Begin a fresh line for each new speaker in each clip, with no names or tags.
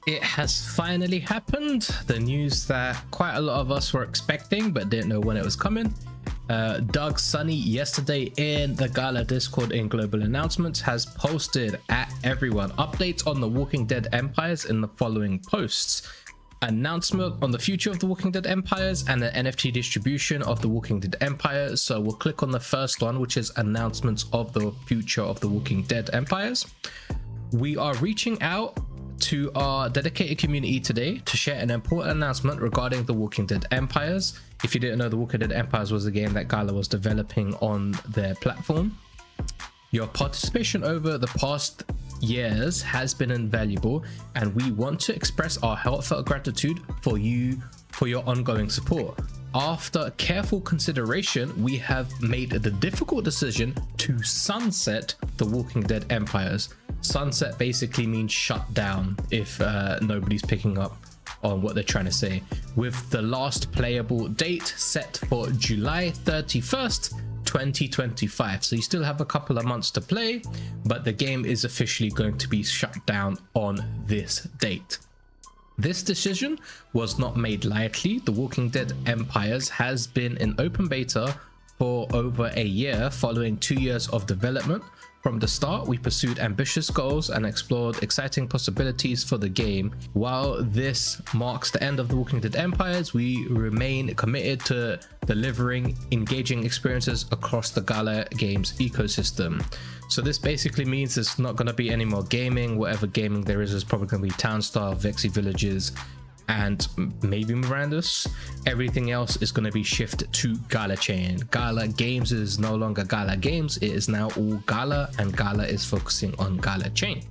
It has finally happened. The news that quite a lot of us were expecting but didn't know when it was coming. Doug Sunny yesterday in the Gala Discord in Global Announcements has posted at everyone updates on the Walking Dead Empires in the following posts: announcement on the future of the Walking Dead Empires and the NFT distribution of the Walking Dead Empires. So we'll click on the first one, which is announcements of the future of the Walking Dead Empires. We are reaching out to our dedicated community today to share an important announcement regarding the Walking Dead Empires. If you didn't know, the Walking Dead Empires was a game that Gala was developing on their platform. Your participation over the past years has been invaluable, and we want to express our heartfelt gratitude for your ongoing support. After careful consideration, we have made the difficult decision to sunset the Walking Dead Empires. Sunset basically means shut down, if nobody's picking up on what they're trying to say, with the last playable date set for July 31st 2025. So you still have a couple of months to play, but the game is officially going to be shut down on this date. This decision was not made lightly. The Walking Dead Empires has been in open beta for over a year following 2 years of development. From the start, we pursued ambitious goals and explored exciting possibilities for the game. While this marks the end of the Walking Dead Empires, we remain committed to delivering engaging experiences across the Gala Games ecosystem. So this basically means there's not going to be any more gaming. Whatever gaming there is probably going to be Town Star, Vexy Villages, and maybe Miranda's. Everything else is going to be shifted to galachain. Gala Games is no longer Gala Games, it is now all Gala, and Gala is focusing on galachain.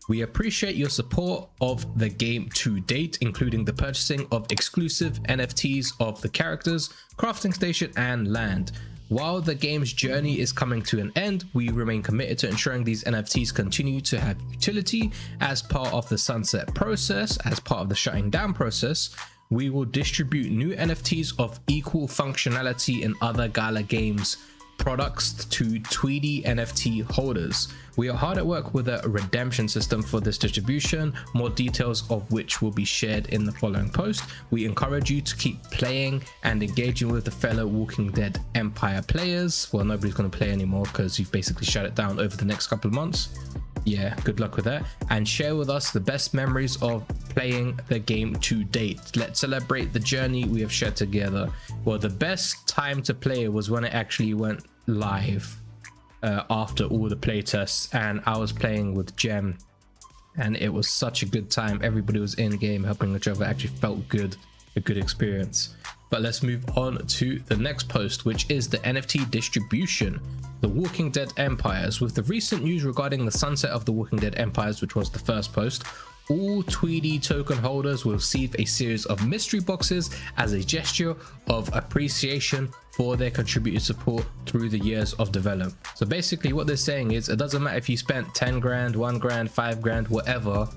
We appreciate your support of the game to date, including the purchasing of exclusive NFTs of the characters, crafting station, and land. While the game's journey is coming to an end, we remain committed to ensuring these NFTs continue to have utility. As part of the sunset process, as part of the shutting down process, we will distribute new NFTs of equal functionality in other Gala Games products to Tweedy NFT holders. We are hard at work with a redemption system for this distribution, more details of which will be shared in the following post. We encourage you to keep playing and engaging with the fellow Walking Dead Empire players. Well, nobody's going to play anymore because you've basically shut it down over the next couple of months. Yeah, good luck with that, and share with us the best memories of playing the game to date. Let's celebrate the journey we have shared together. Well, the best time to play was when it actually went live after all the playtests, and I was playing with Gem, and it was such a good time. Everybody was in game helping each other. Actually felt good, a good experience. But let's move on to the next post, which is the NFT distribution. The Walking Dead Empires. With the recent news regarding the sunset of the Walking Dead Empires, which was the first post, all Tweedy token holders will receive a series of mystery boxes as a gesture of appreciation for their contributed support through the years of development. So basically what they're saying is, it doesn't matter if you spent 10 grand, 1 grand, 5 grand, whatever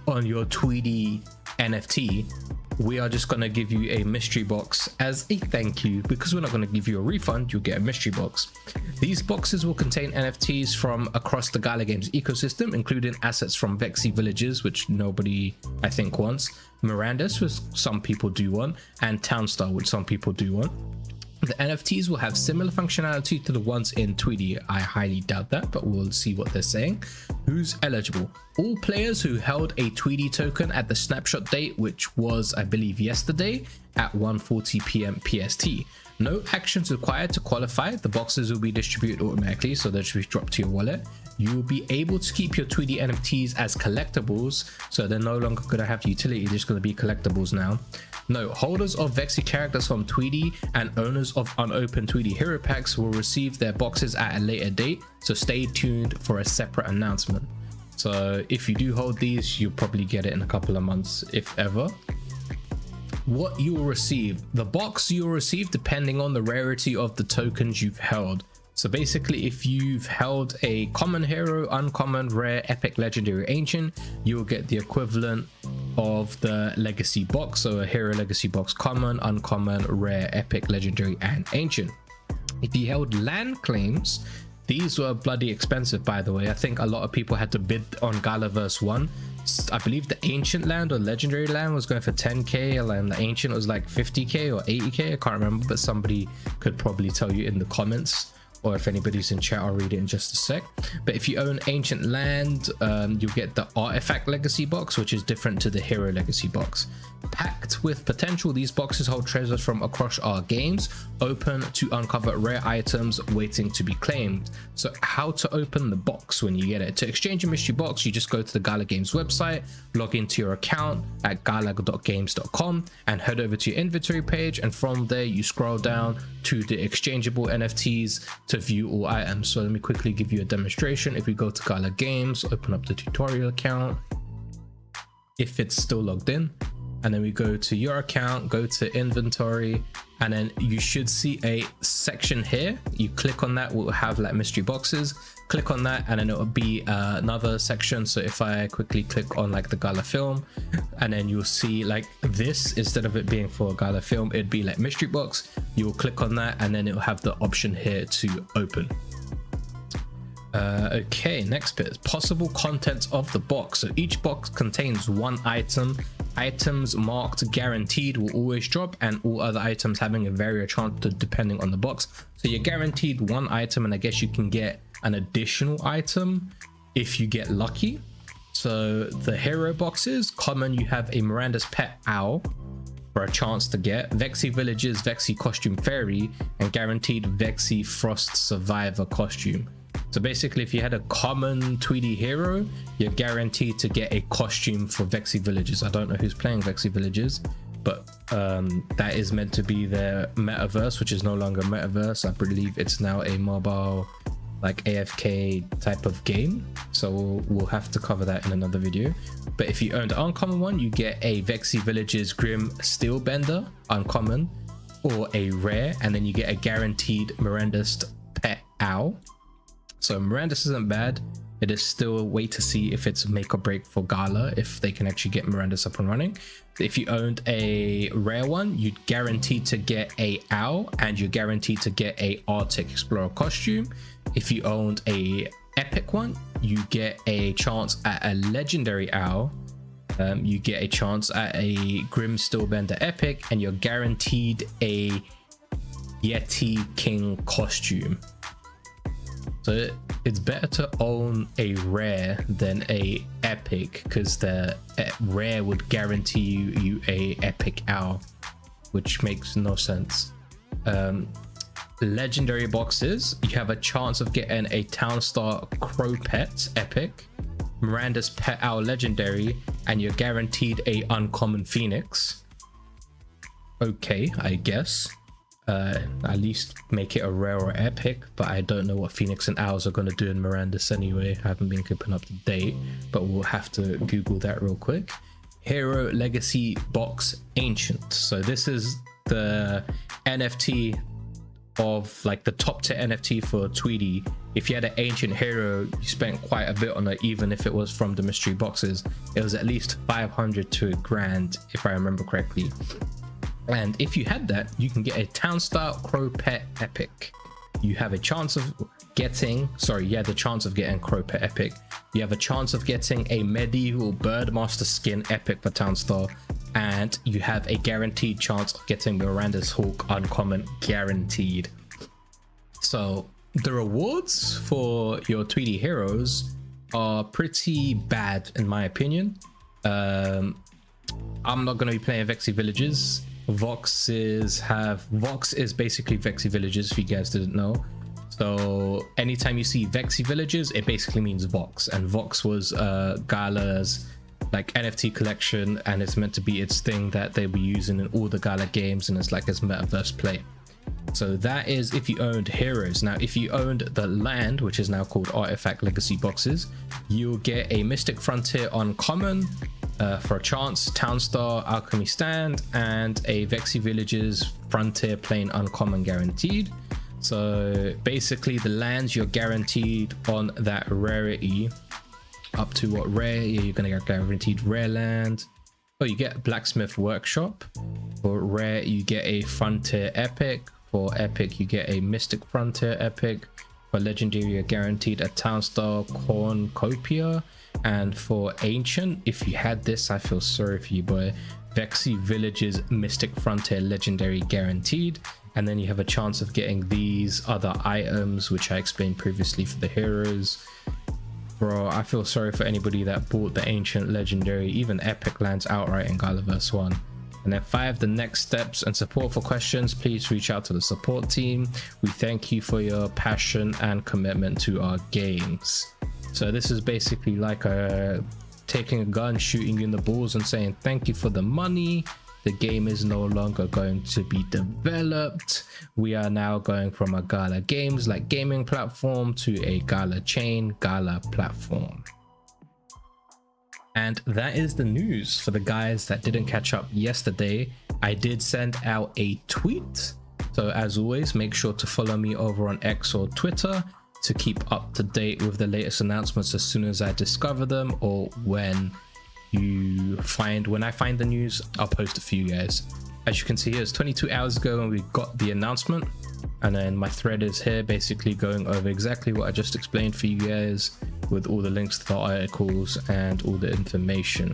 on your Tweedy NFT, we are just going to give you a mystery box as a thank you. Because we're not going to give you a refund, you'll get a mystery box. These boxes will contain NFTs from across the Gala Games ecosystem, including assets from Vexy Villages, which nobody I think wants, Miranda's, which some people do want, and Townstar, which some people do want. The NFTs will have similar functionality to the ones in Tweedy. I highly doubt that, but we'll see what they're saying. Who's eligible? All players who held a Tweedy token at the snapshot date, which was, I believe, yesterday at 1:40 p.m. PST. No actions required to qualify. The boxes will be distributed automatically, so they'll just be dropped to your wallet. You will be able to keep your Tweedy NFTs as collectibles, so they're no longer going to have utility, they're just going to be collectibles now. No, holders of Vexy characters from Tweedy and owners of unopened Tweedy hero packs will receive their boxes at a later date, so stay tuned for a separate announcement. So if you do hold these, you'll probably get it in a couple of months, if ever. What you will receive: the box you will receive depending on the rarity of the tokens you've held. So basically, if you've held a common hero, uncommon, rare, epic, legendary, ancient, you will get the equivalent of the legacy box. So a hero legacy box: common, uncommon, rare, epic, legendary, and ancient. If you held land claims, these were bloody expensive, by the way. I think a lot of people had to bid on Galaverse 1 I believe the ancient land or legendary land was going for 10k, and the ancient was like 50k or 80k. I can't remember, but somebody could probably tell you in the comments, or if anybody's in chat, I'll read it in just a sec. But if you own ancient land, you'll get the artifact legacy box, which is different to the hero legacy box. Packed with potential, these boxes hold treasures from across our games, open to uncover rare items waiting to be claimed. So how to open the box when you get it? To exchange a mystery box, you just go to the Galagames website, log into your account at galagames.com, and head over to your inventory page, and from there you scroll down to the exchangeable NFTs to view all items. So let me quickly give you a demonstration. If we go to Gala Games, open up the tutorial account, if it's still logged in, and then we go to your account, go to inventory, and then you should see a section here. You click on that, will have like mystery boxes. Click on that, and then it will be another section. So if I quickly click on like the Gala film, and then you'll see like this, instead of it being for a Gala film, it'd be like mystery box. You'll click on that, and then it'll have the option here to open. Okay, next bit, possible contents of the box. So each box contains one item. Items marked guaranteed will always drop, and all other items having a variable chance to, depending on the box. So you're guaranteed one item, and I guess you can get an additional item if you get lucky. So the hero boxes, common, you have a Miranda's pet owl for a chance to get, Vexy Villages, Vexy costume fairy, and guaranteed Vexy frost survivor costume. So basically, if you had a common Tweedy hero, you're guaranteed to get a costume for Vexy Villages. I don't know who's playing Vexy Villages, but that is meant to be their metaverse, which is no longer metaverse. I believe it's now a mobile, like AFK type of game. So we'll have to cover that in another video. But if you own the uncommon one, you get a Vexy Villages Grim Steelbender uncommon, or a rare, and then you get a guaranteed Miranda's pet owl. So Miranda's isn't bad. It is still a wait to see if it's make or break for Gala, if they can actually get Miranda's up and running. If you owned a rare one, you'd guaranteed to get a owl, and you're guaranteed to get a Arctic Explorer costume. If you owned a epic one, you get a chance at a legendary owl. You get a chance at a Grim Steelbender epic, and you're guaranteed a Yeti King costume. So it's better to own a rare than a epic, because the rare would guarantee you a epic owl, which makes no sense. Legendary boxes, you have a chance of getting a Townstar Crow Pet epic, Miranda's pet owl legendary, and you're guaranteed a uncommon phoenix. Okay, I guess. At least make it a rare or epic, but I don't know what Phoenix and Owls are going to do in Miranda's anyway. I haven't been keeping up to date, but we'll have to Google that real quick. Hero Legacy Box Ancient. So this is the NFT of like the top tier NFT for Tweedy. If you had an ancient hero, you spent quite a bit on it, even if it was from the mystery boxes. It was at least 500 to $1,000 if I remember correctly. And if you had that, you can get a Townstar Crow Pet epic. You have a chance of getting, the chance of getting Crow Pet epic. You have a chance of getting a medieval Birdmaster skin epic for Townstar, and you have a guaranteed chance of getting Miranda's Hawk uncommon guaranteed. So the rewards for your Tweedy heroes are pretty bad in my opinion. I'm not going to be playing Vexy Villages. Vox is basically Vexy Villages, if you guys didn't know. So anytime you see Vexy Villages, it basically means Vox, and Vox was Gala's like NFT collection, and it's meant to be its thing that they were using in all the Gala games, and it's like its metaverse play. So that is if you owned heroes. Now if you owned the land, which is now called Artifact Legacy boxes, you'll get a Mystic Frontier uncommon for a chance, Townstar Alchemy Stand, and a Vexy Villages Frontier Plane uncommon guaranteed. So basically the lands you're guaranteed on that rarity up to what rare. You're gonna get guaranteed rare land. Oh, you get Blacksmith Workshop. For rare you get a Frontier epic. For epic you get a Mystic Frontier epic. For legendary you're guaranteed a Townstar Cornucopia, And for Ancient, if you had this, I feel sorry for you, boy. Vexy Village's Mystic Frontier Legendary guaranteed. And then you have a chance of getting these other items, which I explained previously for the heroes. Bro, I feel sorry for anybody that bought the Ancient Legendary, even Epic lands outright in Galaverse 1. And then 5, the next steps and support. For questions, please reach out to the support team. We thank you for your passion and commitment to our games. So this is basically like taking a gun, shooting you in the balls and saying thank you for the money. The game is no longer going to be developed. We are now going from a Gala Games like gaming platform to a galachain Gala platform. And that is the news. For the guys that didn't catch up yesterday, I did send out a tweet. So as always, make sure to follow me over on X or Twitter to keep up to date with the latest announcements as soon as I discover them, or when I find the news, I'll post it for you guys. As you can see here, it's 22 hours ago when we got the announcement, and then my thread is here basically going over exactly what I just explained for you guys with all the links to the articles and all the information.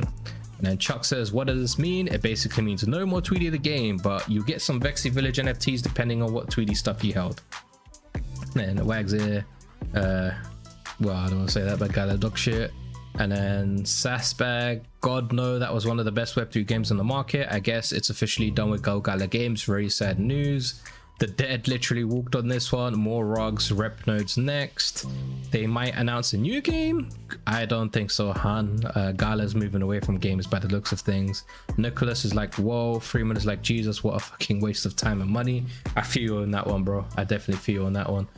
And then Chuck says, what does this mean? It basically means no more Tweedy the game, but you get some Vexy Village NFTs depending on what Tweedy stuff you held. And Wags here, well, I don't want to say that, but Gala dog shit. And then Sasbag, God no, that was one of the best Web3 games on the market. I guess it's officially done with galagames. Very sad news. The dead literally walked on this one. More rugs, rep nodes next. They might announce a new game. I don't think so, Han. Gala's moving away from games by the looks of things. Nicholas is like, whoa. Freeman is like, Jesus, what a fucking waste of time and money. I feel you on that one, bro. I definitely feel you on that one.